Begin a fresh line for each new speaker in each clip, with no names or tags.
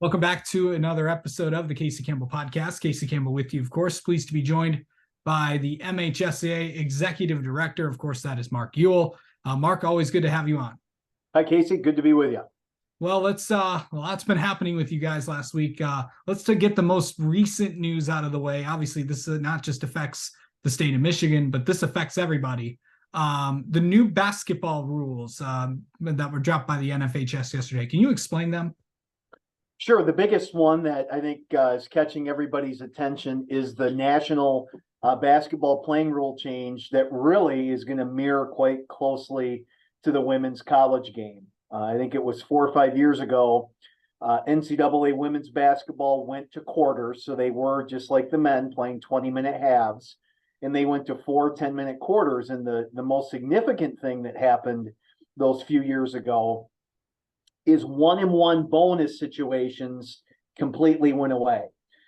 Welcome back to another episode of the Casey Campbell Podcast. Casey Campbell with you, of course. Pleased to be joined by the MHSAA Executive Director. Of course, that is Mark Ewell. Mark, always good to have you on.
Hi, Casey. Good to be with you.
Well, let's lots been happening with you guys last week. Let's get the most recent news out of the way. Obviously, this not just affects the state of Michigan, but this affects everybody. The new basketball rules that were dropped by the NFHS yesterday. Can you explain them?
Sure. The biggest one that I think is catching everybody's attention is the national basketball playing rule change that really is going to mirror quite closely to the women's college game. I think it was 4 or 5 years ago, NCAA women's basketball went to quarters. So they were just like the men playing 20-minute halves, and they went to 4 10-minute quarters. And the most significant thing that happened those few years ago is 1-and-1 bonus situations completely went away.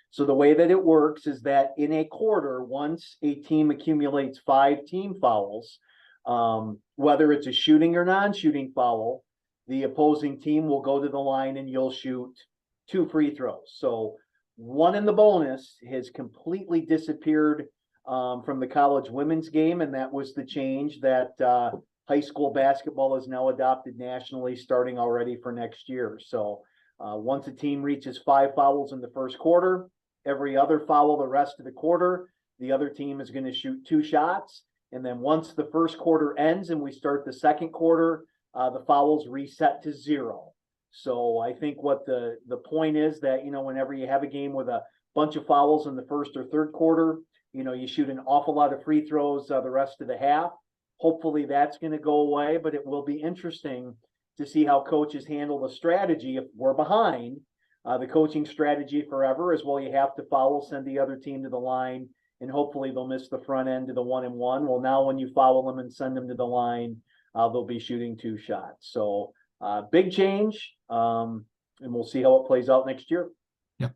So the way that it works is that in a quarter, once a team accumulates 5 team fouls, whether it's a shooting or non-shooting foul, the opposing team will go to the line and you'll shoot 2 free throws. So 1 in the bonus has completely disappeared from the college women's game, and that was the change that high school basketball is now adopted nationally starting already for next year. So once a team reaches 5 fouls in the first quarter, every other foul the rest of the quarter, the other team is going to shoot 2 shots. And then once the first quarter ends and we start the second quarter, the fouls reset to 0. So I think what the point is that, whenever you have a game with a bunch of fouls in the first or third quarter, you shoot an awful lot of free throws the rest of the half. Hopefully that's going to go away, but it will be interesting to see how coaches handle the strategy if we're behind. The coaching strategy forever is, well, you have to foul, send the other team to the line, and hopefully they'll miss the front end of the 1-and-1. Well, now when you foul them and send them to the line, they'll be shooting 2 shots. So big change, and we'll see how it plays out next year.
Yeah.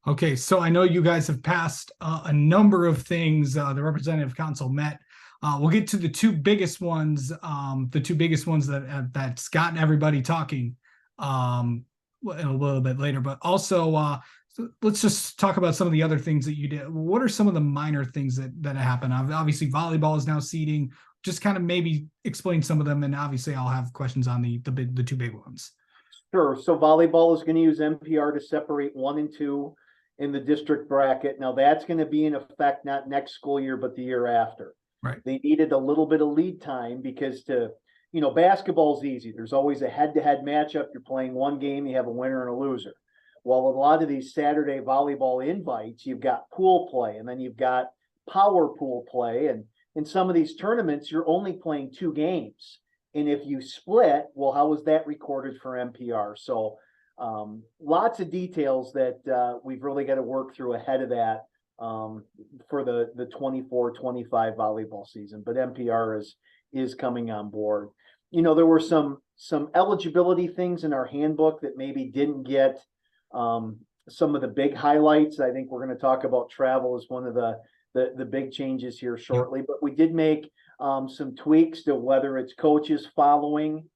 Okay, so I know you guys have passed a number of things. The representative council met. We'll get to the 2 biggest ones, that's gotten everybody talking a little bit later. But also, so let's just talk about some of the other things that you did. What are some of the minor things that happened? Obviously, volleyball is now seating. Just kind of maybe explain some of them, and obviously, I'll have questions on the 2 big ones.
Sure. So volleyball is going to use MPR to separate 1 and 2 in the district bracket. Now that's going to be in effect not next school year, but the year after.
Right.
They needed a little bit of lead time because basketball's easy. There's always a head-to-head matchup. You're playing one game, you have a winner and a loser. Well, a lot of these Saturday volleyball invites, you've got pool play, and then you've got power pool play. And in some of these tournaments, you're only playing 2 games. And if you split, well, how was that recorded for MPR? So lots of details that we've really got to work through ahead of that for the 24-25 volleyball season. But MPR is coming on board. There were some eligibility things in our handbook that maybe didn't get some of the big highlights. I think we're going to talk about travel as one of the big changes here shortly. But we did make some tweaks to whether it's coaches following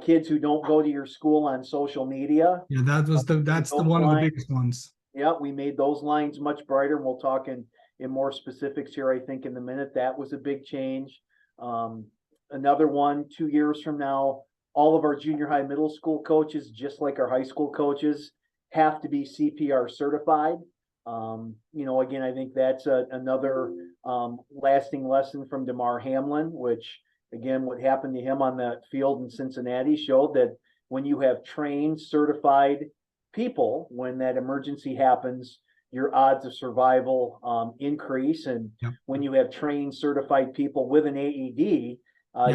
kids who don't go to your school on social media.
Yeah, that's the one of the biggest ones.
Yeah, we made those lines much brighter, and we'll talk in more specifics here, I think, in a minute. That was a big change. Another one, 2 years from now, all of our junior high, middle school coaches, just like our high school coaches, have to be CPR certified. Again, I think that's another lasting lesson from DeMar Hamlin, which, again, what happened to him on that field in Cincinnati showed that when you have trained, certified people, when that emergency happens, your odds of survival increase. And when you have trained, certified people with an AED,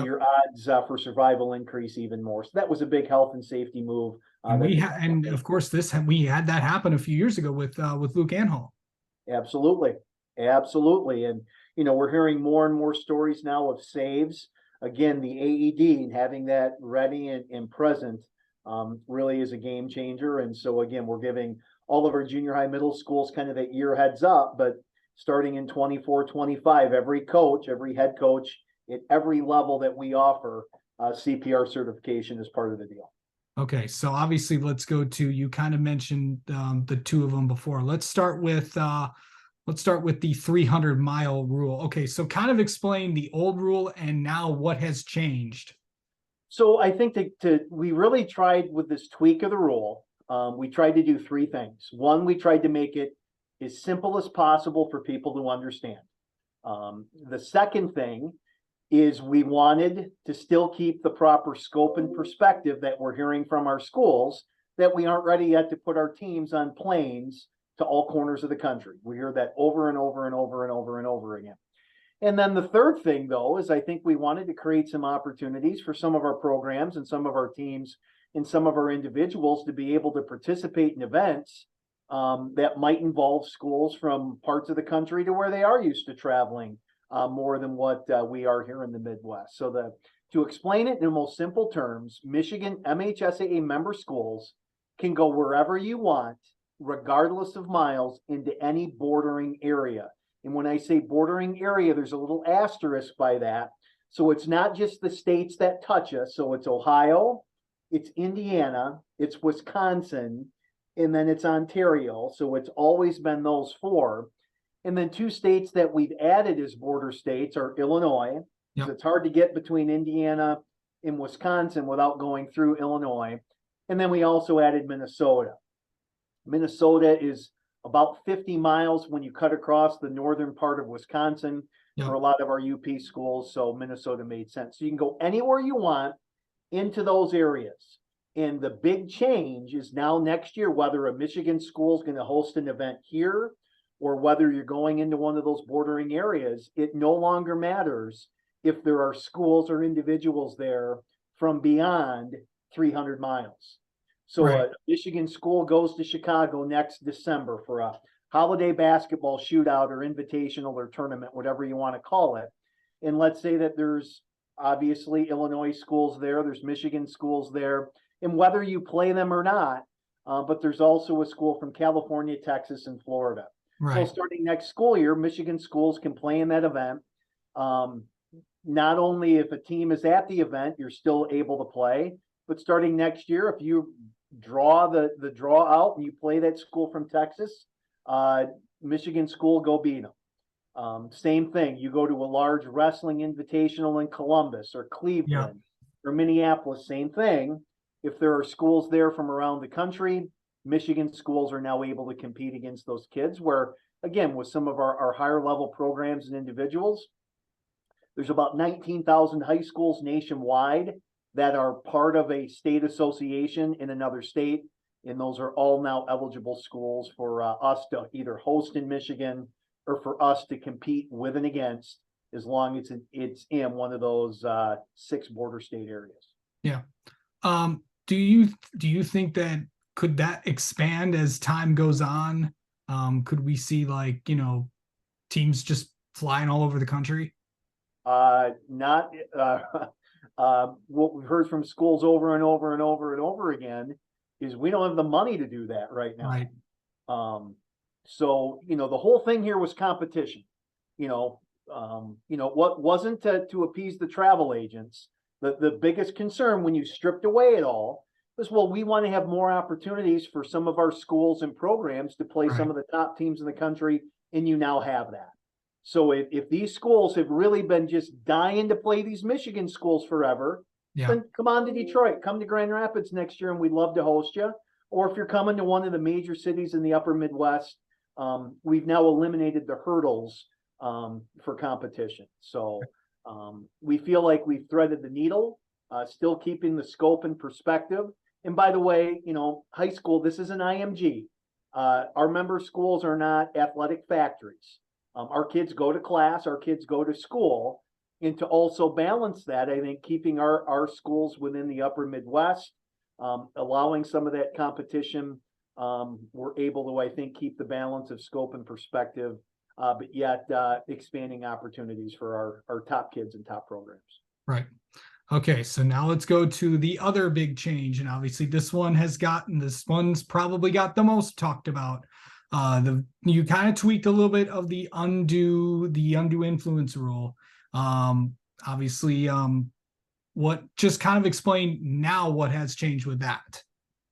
your odds for survival increase even more. So that was a big health and safety move.
And of course, we had that happen a few years ago with Luke Anhall.
Absolutely. And we're hearing more and more stories now of saves. Again, the AED and having that ready and present really is a game changer. And so again, we're giving all of our junior high, middle schools kind of that year heads up, but starting in 24-25, every coach, every head coach at every level that we offer CPR certification is part of the deal.
Okay, so obviously let's go to, you kind of mentioned the two of them before. Let's start with the 300-mile rule. Okay, so kind of explain the old rule and now what has changed.
So I think we really tried with this tweak of the rule. We tried to do three things. One, we tried to make it as simple as possible for people to understand. The second thing is we wanted to still keep the proper scope and perspective that we're hearing from our schools, that we aren't ready yet to put our teams on planes to all corners of the country. We hear that over and over and over and over and over again. And then the third thing, though, is I think we wanted to create some opportunities for some of our programs and some of our teams and some of our individuals to be able to participate in events that might involve schools from parts of the country to where they are used to traveling more than what we are here in the Midwest. So to explain it in the most simple terms, Michigan MHSAA member schools can go wherever you want, regardless of miles, into any bordering area. And when I say bordering area, there's a little asterisk by that. So it's not just the states that touch us. So it's Ohio, it's Indiana, it's Wisconsin, and then it's Ontario. So it's always been those four. And then two states that we've added as border states are Illinois.
Yep.
So it's hard to get between Indiana and Wisconsin without going through Illinois. And then we also added Minnesota. Minnesota is about 50 miles when you cut across the northern part of Wisconsin for a lot of our UP schools. So Minnesota made sense. So you can go anywhere you want into those areas. And the big change is now next year, whether a Michigan school is going to host an event here or whether you're going into one of those bordering areas, it no longer matters if there are schools or individuals there from beyond 300 miles. So a Michigan school goes to Chicago next December for a holiday basketball shootout or invitational or tournament, whatever you want to call it. And let's say that there's obviously Illinois schools there, there's Michigan schools there, and whether you play them or not, but there's also a school from California, Texas, and Florida. So starting next school year, Michigan schools can play in that event. Not only if a team is at the event, you're still able to play, but starting next year, if you draw the draw out and you play that school from Texas, Michigan school, go beat them. Same thing, you go to a large wrestling invitational in Columbus or Cleveland or Minneapolis, same thing. If there are schools there from around the country, Michigan schools are now able to compete against those kids, where again, with some of our higher level programs and individuals, there's about 19,000 high schools nationwide that are part of a state association in another state. And those are all now eligible schools for us to either host in Michigan or for us to compete with and against, as long as it's in one of those 6 border state areas.
Yeah. Do you think that could that expand as time goes on? Could we see teams just flying all over the country?
Not what we've heard from schools over and over and over and over again is we don't have the money to do that right now.
Right.
So, the whole thing here was competition. What wasn't to appease the travel agents. The biggest concern when you stripped away it all was, well, we want to have more opportunities for some of our schools and programs to play some of the top teams in the country, and you now have that. So if these schools have really been just dying to play these Michigan schools forever, then come on to Detroit, come to Grand Rapids next year, and we'd love to host you. Or if you're coming to one of the major cities in the upper Midwest, we've now eliminated the hurdles for competition. So we feel like we've threaded the needle, still keeping the scope and perspective. And by the way, high school, this is an IMG. Our member schools are not athletic factories. Our kids go to class, our kids go to school. And to also balance that, I think keeping our schools within the upper Midwest, allowing some of that competition, we're able to, I think, keep the balance of scope and perspective, but yet expanding opportunities for our top kids and top programs. Right.
Okay, so now let's go to the other big change. And obviously this one's probably got the most talked about. You kind of tweaked a little bit of the undue influence rule. Obviously, what just kind of explain now what has changed with that.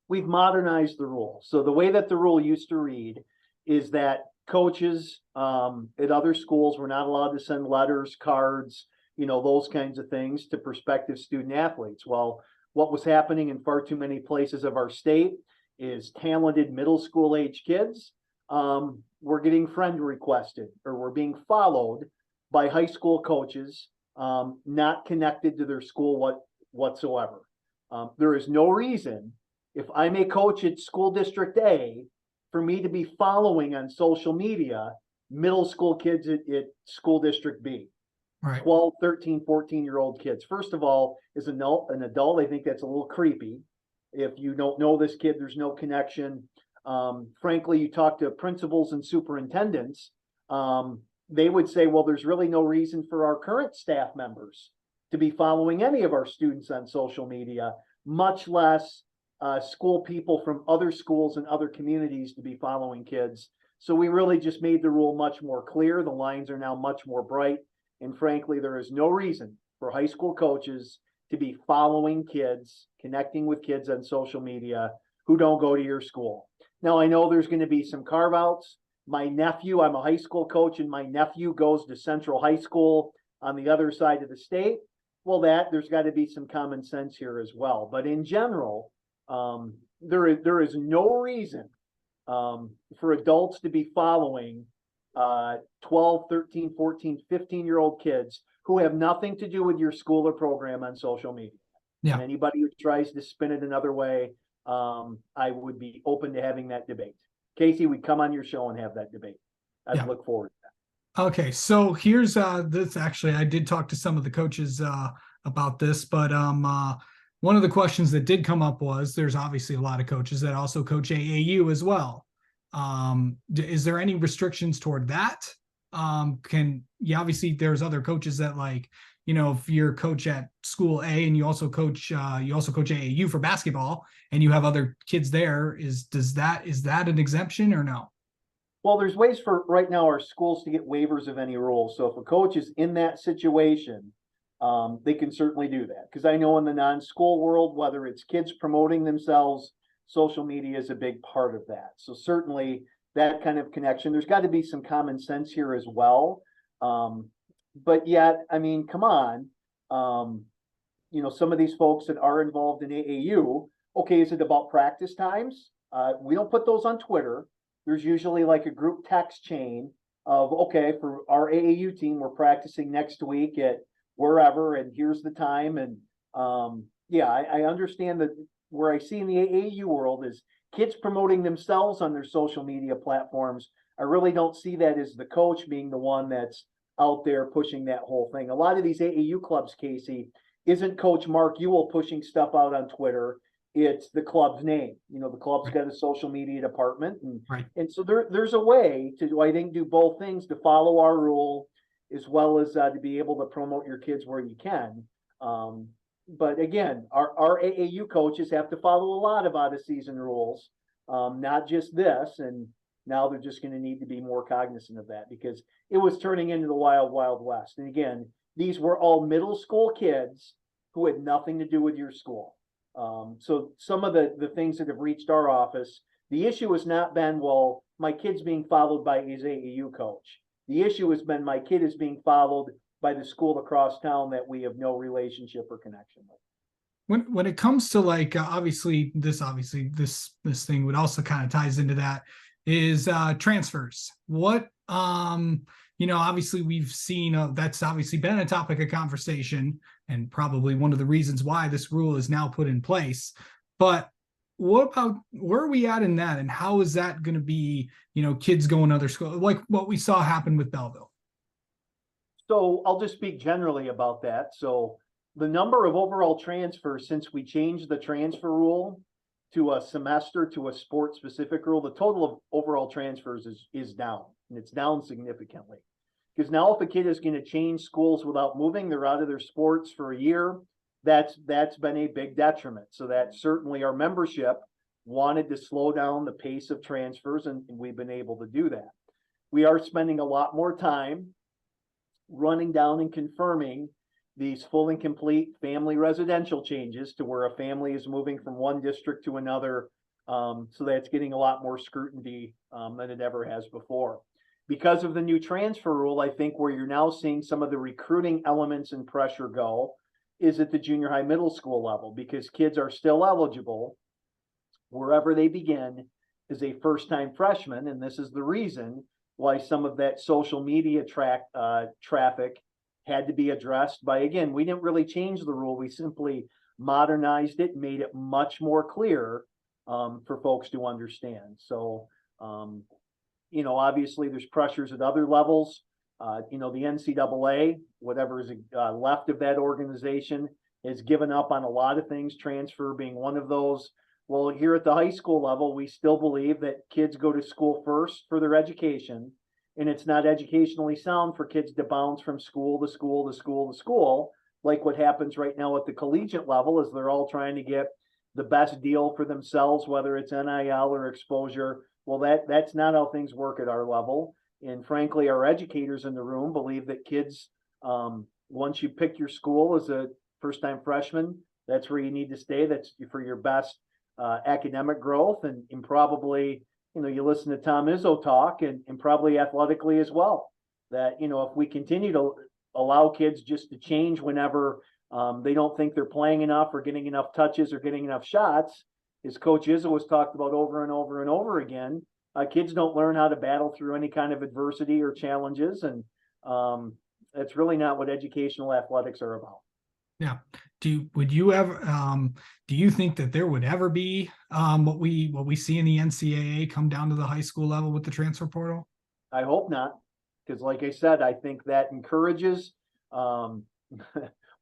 We've modernized the rule. So the way that the rule used to read is that coaches at other schools were not allowed to send letters, cards, those kinds of things to prospective student athletes. Well, what was happening in far too many places of our state is talented middle school age kids were getting friend requested or were being followed by high school coaches not connected to their school whatsoever. There is no reason, if I'm a coach at school district A, for me to be following on social media middle school kids at school district B.
Right.
12, 13, 14-year-old kids. First of all, as an adult, I think that's a little creepy. If you don't know this kid, there's no connection. Frankly, you talk to principals and superintendents, they would say, well, there's really no reason for our current staff members to be following any of our students on social media, much less school people from other schools and other communities to be following kids. So we really just made the rule much more clear. The lines are now much more bright. And frankly, there is no reason for high school coaches to be following kids, connecting with kids on social media who don't go to your school. Now, I know there's going to be some carve outs. My nephew, I'm a high school coach, and my nephew goes to Central High School on the other side of the state. Well, there's got to be some common sense here as well. But in general, there is no reason for adults to be following 12, 13, 14, 15-year-old kids who have nothing to do with your school or program on social media.
Yeah.
And anybody who tries to spin it another way, I would be open to having that debate. Casey, we'd come on your show and have that debate. I'd look forward to that.
Okay, so here's this. Actually, I did talk to some of the coaches about this, but one of the questions that did come up was there's obviously a lot of coaches that also coach AAU as well. Is there any restrictions toward that? Obviously there's other coaches that, like, if you're a coach at school A and you also coach AAU for basketball and you have other kids there, is that an exemption or no?
Well, there's ways for right now our schools to get waivers of any rules. So if a coach is in that situation, they can certainly do that. Because I know in the non-school world, whether it's kids promoting themselves, social media is a big part of that. So certainly that kind of connection, there's got to be some common sense here as well. But yet, I mean, come on, some of these folks that are involved in AAU, okay, is it about practice times? We don't put those on Twitter. There's usually like a group text chain of, okay, for our AAU team, we're practicing next week at wherever, and here's the time. And I understand that where I see in the AAU world is kids promoting themselves on their social media platforms. I really don't see that as the coach being the one that's out there pushing that whole thing. A lot of these AAU clubs, Casey, isn't Coach Mark Ewell pushing stuff out on Twitter. It's the club's name. The club's got a social media department. And so there's a way to, I think, do both things, to follow our rule as well as to be able to promote your kids where you can. But again, our AAU coaches have to follow a lot of out-of-season rules, not just this. And now they're just going to need to be more cognizant of that, because it was turning into the wild, wild west. And again, these were all middle school kids who had nothing to do with your school. So some of the things that have reached our office, the issue has not been, well, my kid's being followed by his AAU coach. The issue has been, my kid is being followed by the school across town that we have no relationship or connection with.
When it comes to, like, obviously this thing would also kind of ties into that, is transfers. What obviously we've seen that's obviously been a topic of conversation and probably one of the reasons why this rule is now put in place. But what about, where are we at in that, and how is that going to be, kids going to other schools, like what we saw happen with Belleville?
So I'll just speak generally about that. So the number of overall transfers since we changed the transfer rule to a semester to a sport specific rule, the total of overall transfers is down, and it's down significantly. Because now if a kid is going to change schools without moving, they're out of their sports for a year, that's been a big detriment. So that certainly our membership wanted to slow down the pace of transfers, and we've been able to do that. We are spending a lot more time running down and confirming these full and complete family residential changes to where a family is moving from one district to another. So that's getting a lot more scrutiny than it ever has before. Because of the new transfer rule, I think where you're now seeing some of the recruiting elements and pressure go is at the junior high middle school level, because kids are still eligible wherever they begin as a first-time freshman. And this is the reason why some of that social media traffic had to be addressed by, again, we didn't really change the rule. We simply modernized it, made it much more clear for folks to understand. So, obviously there's pressures at other levels. The NCAA, whatever is left of that organization, has given up on a lot of things, transfer being one of those. Well, here at the high school level, we still believe that kids go to school first for their education, and it's not educationally sound for kids to bounce from school to school to school to school, like what happens right now at the collegiate level, is they're all trying to get the best deal for themselves, whether it's NIL or exposure. Well, that's not how things work at our level. And frankly, our educators in the room believe that kids, once you pick your school as a first-time freshman, that's where you need to stay. That's for your best academic growth, and probably, you listen to Tom Izzo talk, and probably athletically as well, that, if we continue to allow kids just to change whenever they don't think they're playing enough or getting enough touches or getting enough shots, as Coach Izzo has talked about over and over and over again, kids don't learn how to battle through any kind of adversity or challenges. And that's really not what educational athletics are about.
Yeah. Do you think that there would ever be what we see in the NCAA come down to the high school level with the transfer portal?
I hope not, because like I said, I think that encourages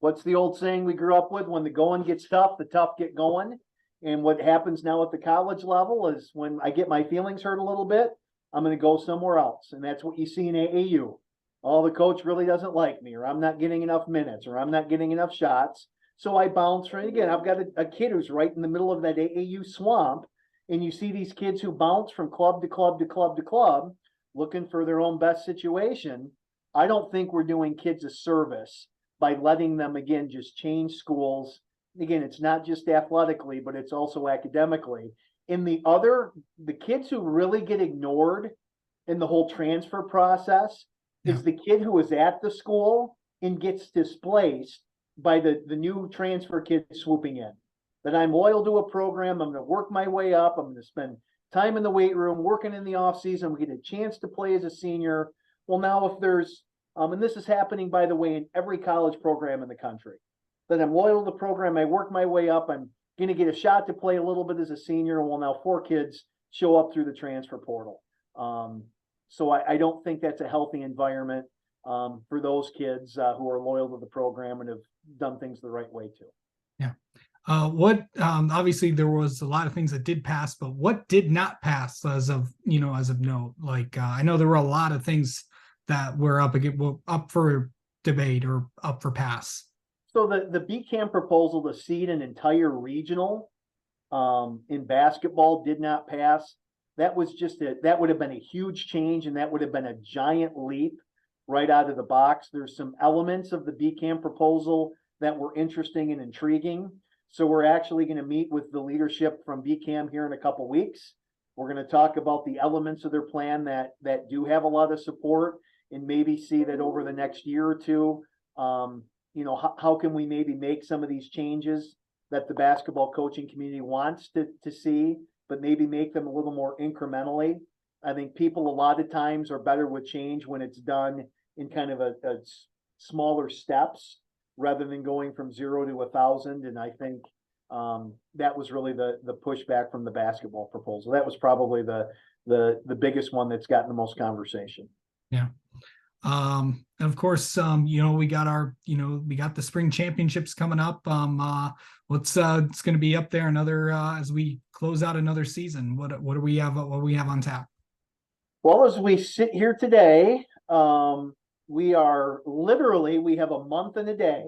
what's the old saying we grew up with? When the going gets tough, the tough get going. And what happens now at the college level is when I get my feelings hurt a little bit, I'm going to go somewhere else. And that's what you see in AAU. Oh, the coach really doesn't like me, or I'm not getting enough minutes, or I'm not getting enough shots. So I bounce from, again, I've got a kid who's right in the middle of that AAU swamp. And you see these kids who bounce from club to club to club to club, looking for their own best situation. I don't think we're doing kids a service by letting them, again, just change schools. Again, it's not just athletically, but it's also academically. The kids who really get ignored in the whole transfer process is the kid who is at the school and gets displaced by the new transfer kid swooping in. That I'm loyal to a program, I'm going to work my way up, I'm going to spend time in the weight room, working in the off season, we get a chance to play as a senior. Well, now if there's, and this is happening, by the way, in every college program in the country, that I'm loyal to the program, I work my way up, I'm going to get a shot to play a little bit as a senior. Well, now 4 kids show up through the transfer portal. So I don't think that's a healthy environment for those kids who are loyal to the program and have done things the right way too.
Yeah. Obviously there was a lot of things that did pass, but what did not pass as of note? Like, I know there were a lot of things that were up for debate or up for pass.
So the BCAM proposal to seed an entire regional in basketball did not pass. That was that would have been a huge change, and that would have been a giant leap right out of the box. There's some elements of the BCAM proposal that were interesting and intriguing. So we're actually going to meet with the leadership from BCAM here in a couple weeks. We're going to talk about the elements of their plan that do have a lot of support, and maybe see that over the next year or two, how can we maybe make some of these changes that the basketball coaching community wants to see, but maybe make them a little more incrementally. I think people a lot of times are better with change when it's done in kind of a smaller steps rather than going from 0 to 1,000. And I think that was really the pushback from the basketball proposal. That was probably the biggest one that's gotten the most conversation.
Yeah. And of course, we got the spring championships coming up. It's going to be up there another as we close out another season. What do we have on tap?
Well, as we sit here today, we have a month and a day.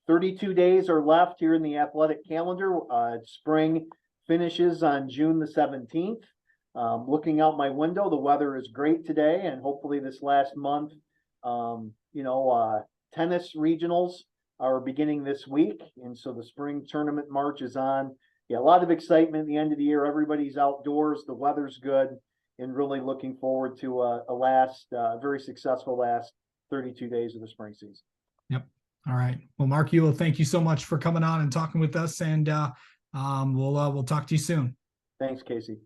32 days are left here in the athletic calendar. Spring finishes on June the 17th. Looking out my window, the weather is great today, and hopefully this last month, tennis regionals are beginning this week, and so the spring tournament march is on. Yeah, a lot of excitement at the end of the year. Everybody's outdoors, the weather's good, and really looking forward to a very successful last 32 days of the spring season.
Yep. All right. Well, Mark Euell, thank you so much for coming on and talking with us, and we'll talk to you soon.
Thanks, Casey.